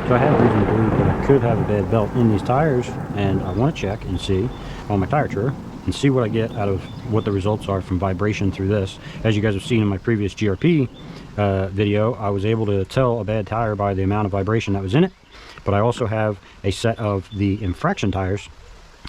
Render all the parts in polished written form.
So I have reason to believe that I could have a bad belt in these tires, and I want to check and see on my tire trailer and see what I get out of what the results are from vibration through this. As you guys have seen in my previous GRP video, I was able to tell a bad tire by the amount of vibration that was in it. But I also have a set of the infraction tires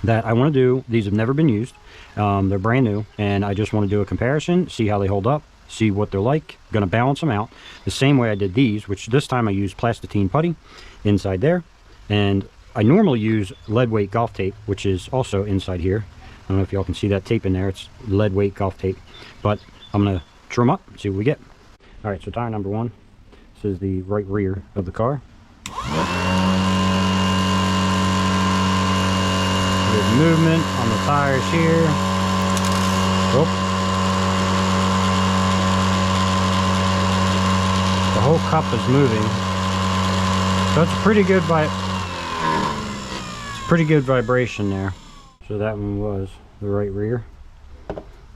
that I want to do. These have never been used. They're brand new, and I just want to do a comparison, see how they hold up, see what they're like. Going to balance them out the same way I did these, which this time I used plasticine putty inside there, and I normally use lead weight golf tape, which is also inside here. I don't know if y'all can see that tape in there. It's lead weight golf tape, but I'm going to trim up and see what we get. All right, so tire number 1. This is the right rear of the car. There's movement on the tires here. Oh. The whole cup is moving. So it's pretty good vibration there. So that one was the right rear.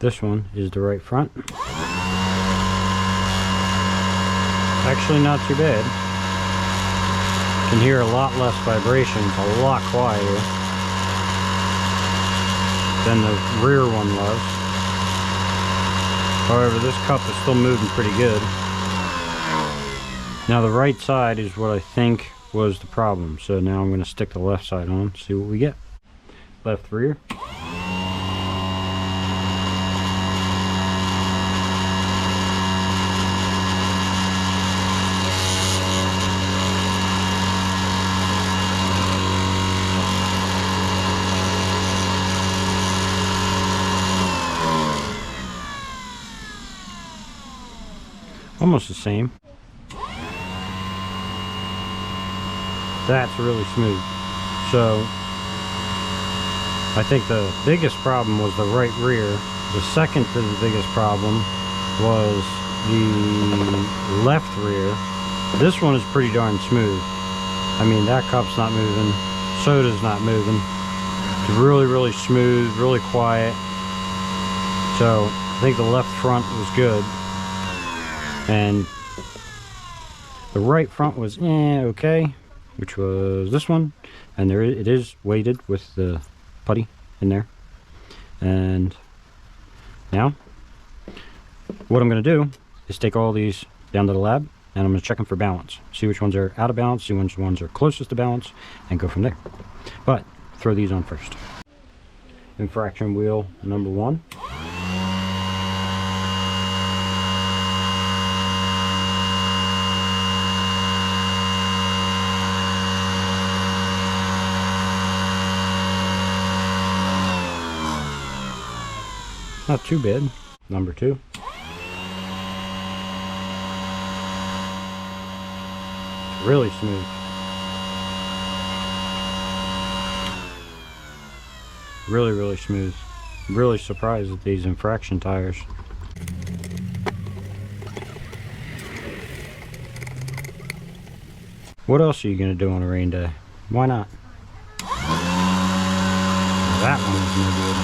This one is the right front. Actually not too bad. Can hear a lot less vibration. It's a lot quieter than the rear one was. However, this cup is still moving pretty good. Now the right side is what I think was the problem. So now I'm going to stick the left side on, see what we get. Left rear. Almost the same. That's really smooth. So I think the biggest problem was the right rear. The second to the biggest problem was the left rear. This one is pretty darn smooth. I mean, that cup's not moving, soda's not moving. It's really, really smooth, really quiet. So I think the left front was good. And the right front was okay, which was this one, and there it is weighted with the putty in there. And now what I'm going to do is take all these down to the lab, and I'm going to check them for balance, see which ones are out of balance, see which ones are closest to balance, and go from there. But throw these on first. Infraction wheel number 1. Not too bad. Number 2. Really smooth. Really, really smooth. Really surprised at these infraction tires. What else are you going to do on a rain day? Why not? That one is no good.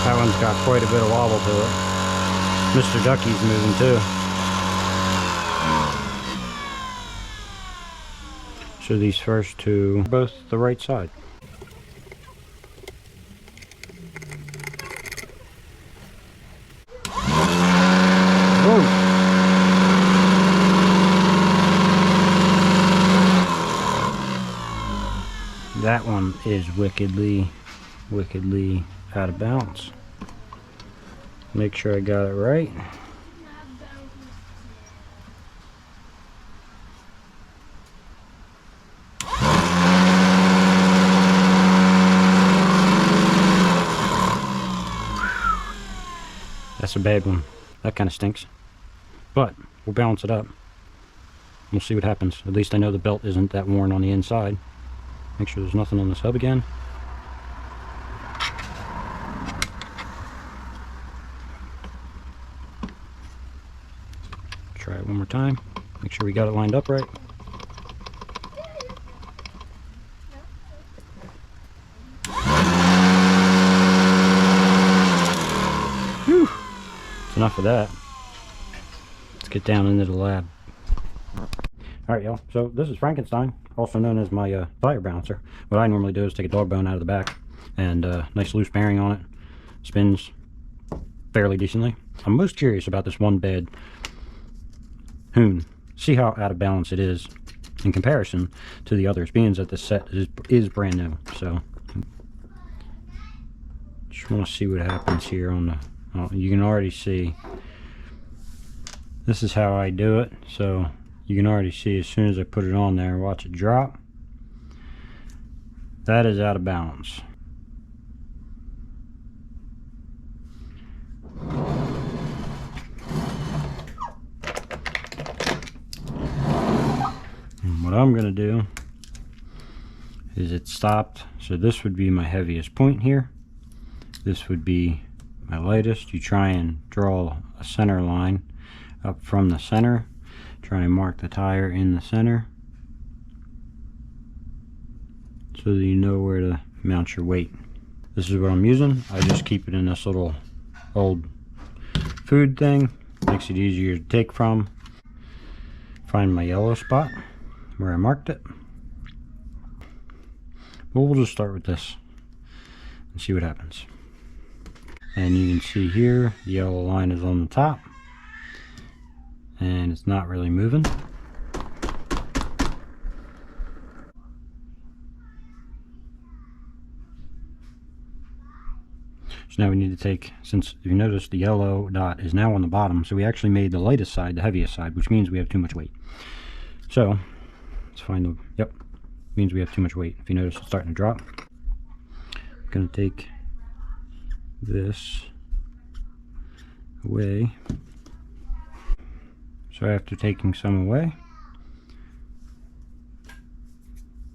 That one's got quite a bit of wobble to it. Mr. Ducky's moving too. So these first two are both the right side. Whoa. That one is wickedly out of balance. Make sure I got it right. That's a bad one. That kind of stinks. But we'll balance it up. We'll see what happens. At least I know the belt isn't that worn on the inside. Make sure there's nothing on this hub again. Try it one more time. Make sure we got it lined up right. Whew. That's enough of that. get down into the lab. Alright y'all, so this is Frankenstein, also known as my tire balancer. What I normally do is take a dog bone out of the back and nice loose bearing on it. Spins fairly decently. I'm most curious about this one bed Hoon. See how out of balance it is in comparison to the others, being that this set is brand new. So just want to see what happens here on the, you can already see this is how I do it. So you can already see as soon as I put it on there, watch it drop. That is out of balance. And what I'm going to do is it stopped. So this would be my heaviest point here. This would be my lightest. You try and draw a center line up from the center. Try and mark the tire in the center so that you know where to mount your weight. This is what I'm using. I just keep it in this little old food thing. Makes it easier to take from. Find my yellow spot where I marked it. But we'll just start with this and see what happens. And you can see here the yellow line is on the top and it's not really moving. So now we need to take, since you notice the yellow dot is now on the bottom, so we actually made the lightest side the heaviest side, which means we have too much weight. So let's find the, yep, means we have too much weight. If you notice it's starting to drop. I'm going to take this away. So after taking some away,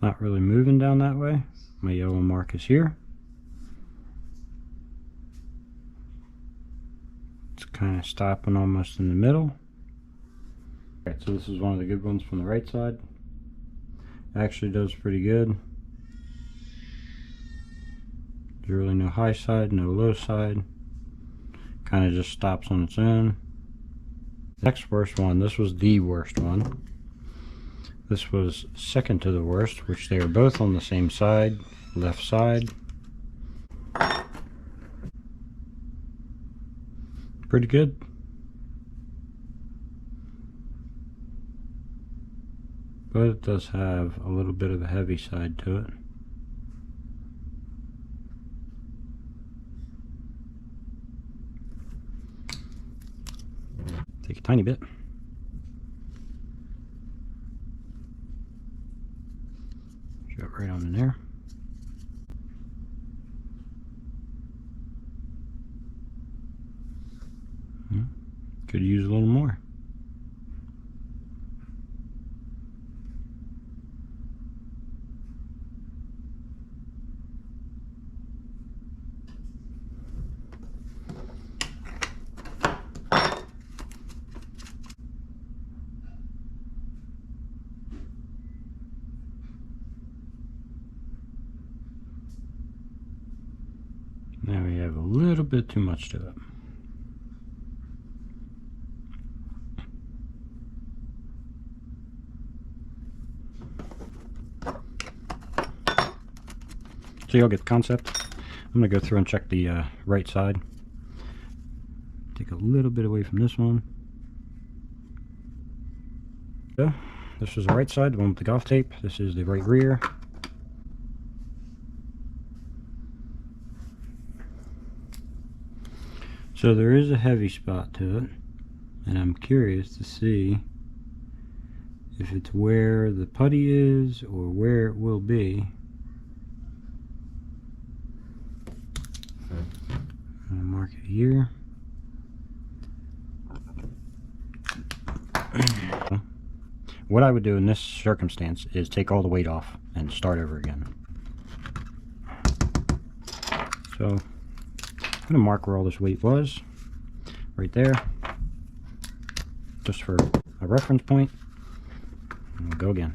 not really moving down that way. My yellow mark is here. It's kind of stopping almost in the middle. Alright, so this is one of the good ones from the right side. Actually does pretty good. There's really no high side, no low side. Kind of just stops on its own. Next worst one, this was the worst one. This was second to the worst, which they are both on the same side, left side. Pretty good. But it does have a little bit of a heavy side to it. Take a tiny bit. Shove it right on in there. Could use a little more. Now we have a little bit too much to it. So you'll get the concept. I'm going to go through and check the right side. Take a little bit away from this one. So this is the right side, the one with the golf tape. This is the right rear. So there is a heavy spot to it, and I'm curious to see if it's where the putty is or where it will be. I'm gonna mark it here. What I would do in this circumstance is take all the weight off and start over again. So I'm going to mark where all this weight was, right there, just for a reference point, and we'll go again.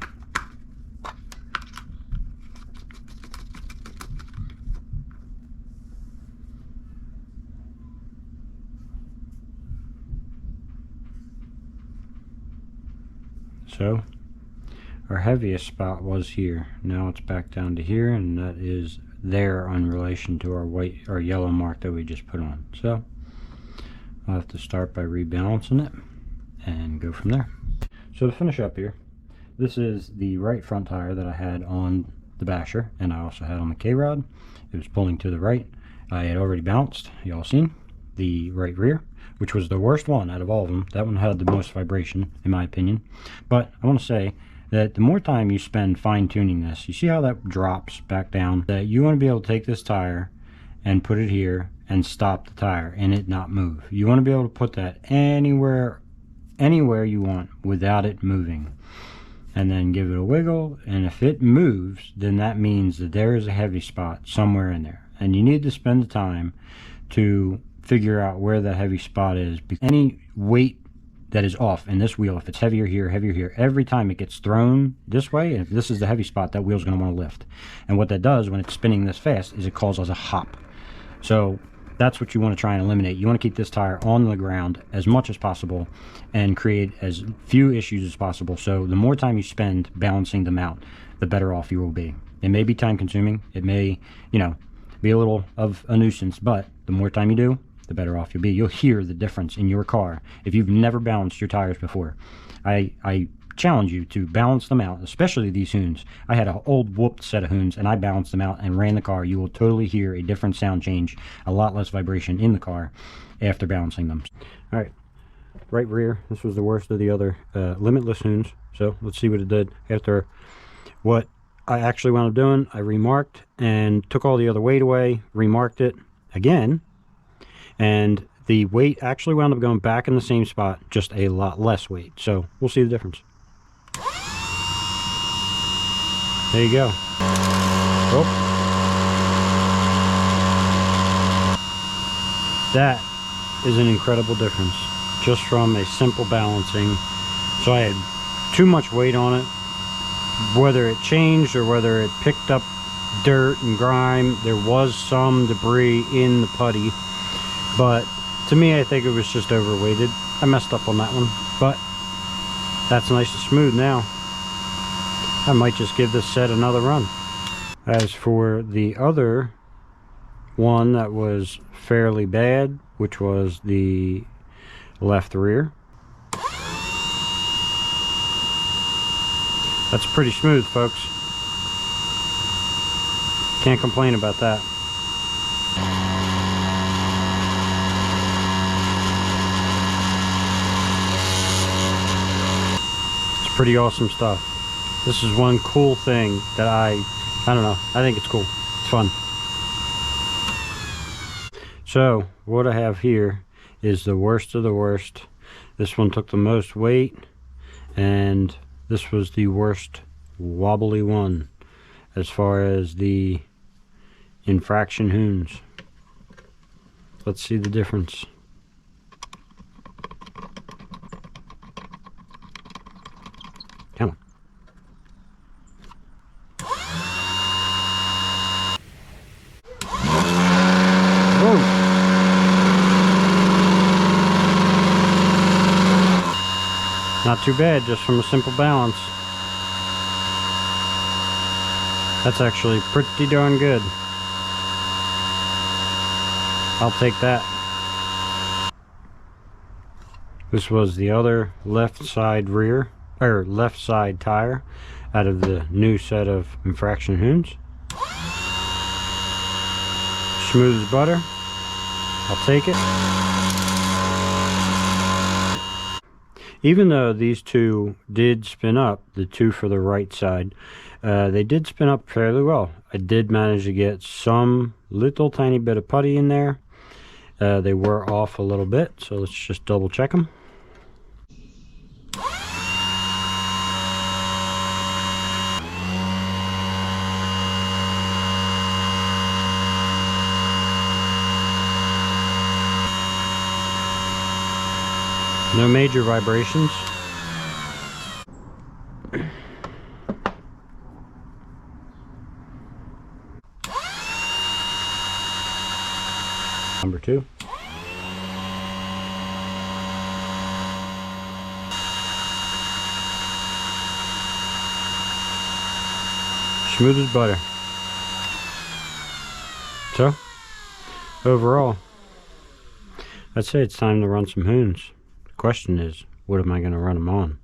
So our heaviest spot was here. Now it's back down to here, and that is there in relation to our white or yellow mark that we just put on. So I'll have to start by rebalancing it and go from there. So to finish up here, this is the right front tire that I had on the basher, and I also had on the K-rod. It was pulling to the right. I had already balanced, y'all seen, the right rear, which was the worst one out of all of them. That one had the most vibration, in my opinion. But I want to say that the more time you spend fine-tuning this, you see how that drops back down, that you want to be able to take this tire and put it here and stop the tire and it not move. You want to be able to put that anywhere you want without it moving, and then give it a wiggle, and if it moves, then that means that there is a heavy spot somewhere in there, and you need to spend the time to figure out where that heavy spot is. Any weight that is off in this wheel, if it's heavier here, every time it gets thrown this way, and if this is the heavy spot, that wheel's going to want to lift. And what that does when it's spinning this fast is it causes a hop. So that's what you want to try and eliminate. You want to keep this tire on the ground as much as possible and create as few issues as possible. So the more time you spend balancing them out, the better off you will be. It may be time consuming. It may, be a little of a nuisance, but the more time you do, the better off you'll be. You'll hear the difference in your car if you've never balanced your tires before. I challenge you to balance them out, especially these Hoons. I had an old whooped set of Hoons, and I balanced them out and ran the car. You will totally hear a different sound change, a lot less vibration in the car after balancing them. All right, right rear. This was the worst of the other limitless Hoons. So let's see what it did after what I actually wound up doing. I remarked and took all the other weight away, remarked it again, and the weight actually wound up going back in the same spot, just a lot less weight. So we'll see the difference. There you go. Oh. That is an incredible difference just from a simple balancing. So I had too much weight on it. Whether it changed or whether it picked up dirt and grime, there was some debris in the putty. But to me, I think it was just overweighted. I messed up on that one, but that's nice and smooth now. I might just give this set another run. As for the other one that was fairly bad, which was the left rear, that's pretty smooth, folks. Can't complain about that. It's pretty awesome stuff. This is one cool thing that I don't know, I think it's cool. It's fun. So what I have here is the worst of the worst. This one took the most weight, and this was the worst wobbly one as far as the infraction Hoons. Let's see the difference. Come on. Not too bad, just from a simple balance. That's actually pretty darn good. I'll take that. This was the other left side rear, or left side tire out of the new set of infraction Hoons. Smooth as butter. I'll take it. Even though these two did spin up, the two for the right side, they did spin up fairly well. I did manage to get some little tiny bit of putty in there. They were off a little bit, so let's just double check them. No major vibrations. Number 2. Smooth as butter. So, overall, I'd say it's time to run some Hoons. The question is, what am I going to run them on?